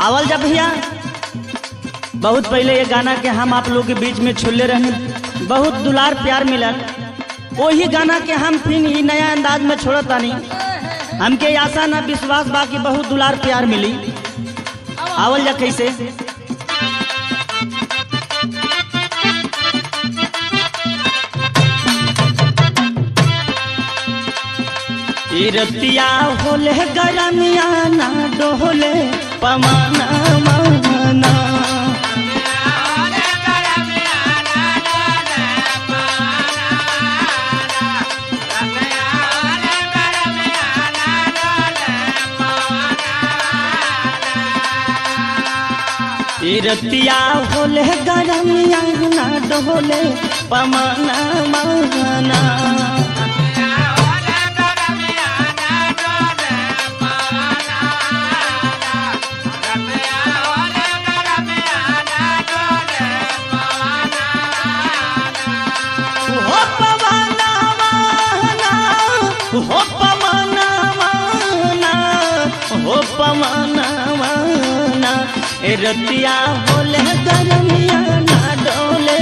आवल जा भैया। बहुत पहले ये गाना के हम आप लोग के बीच में छोड़ले रहे, बहुत दुलार प्यार मिलल। वही गाना के हम फिर ही नया अंदाज में छोड़तानी। हमके आशा ना विश्वास बा कि बहुत दुलार प्यार मिली। आवल जा कैसे रतिया होले गरमिया ना डोले पमाना माना रतिया होले गरमिया ना डोले पमाना माना रतिया होले गरमिया ना डोले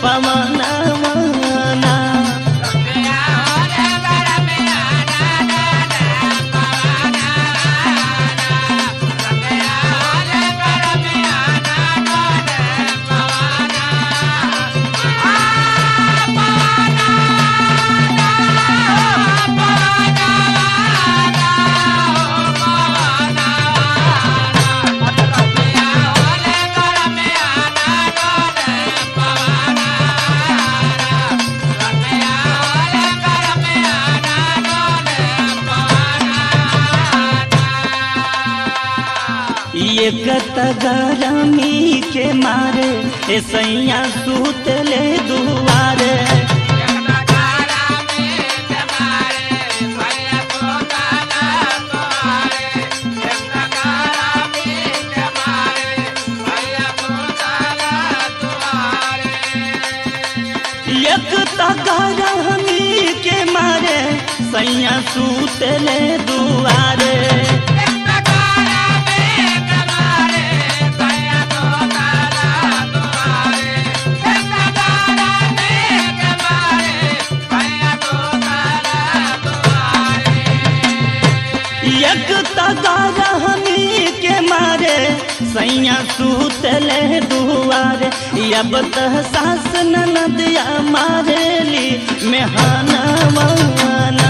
पवना माना गरमी के मारे ऐसैया सूतले दुआरे एक गरमी के मारे सैया सूतले दुआरे के मारे सैया सूतले दुआरे अब तह सास ननदिया मारेली मेहाना वाना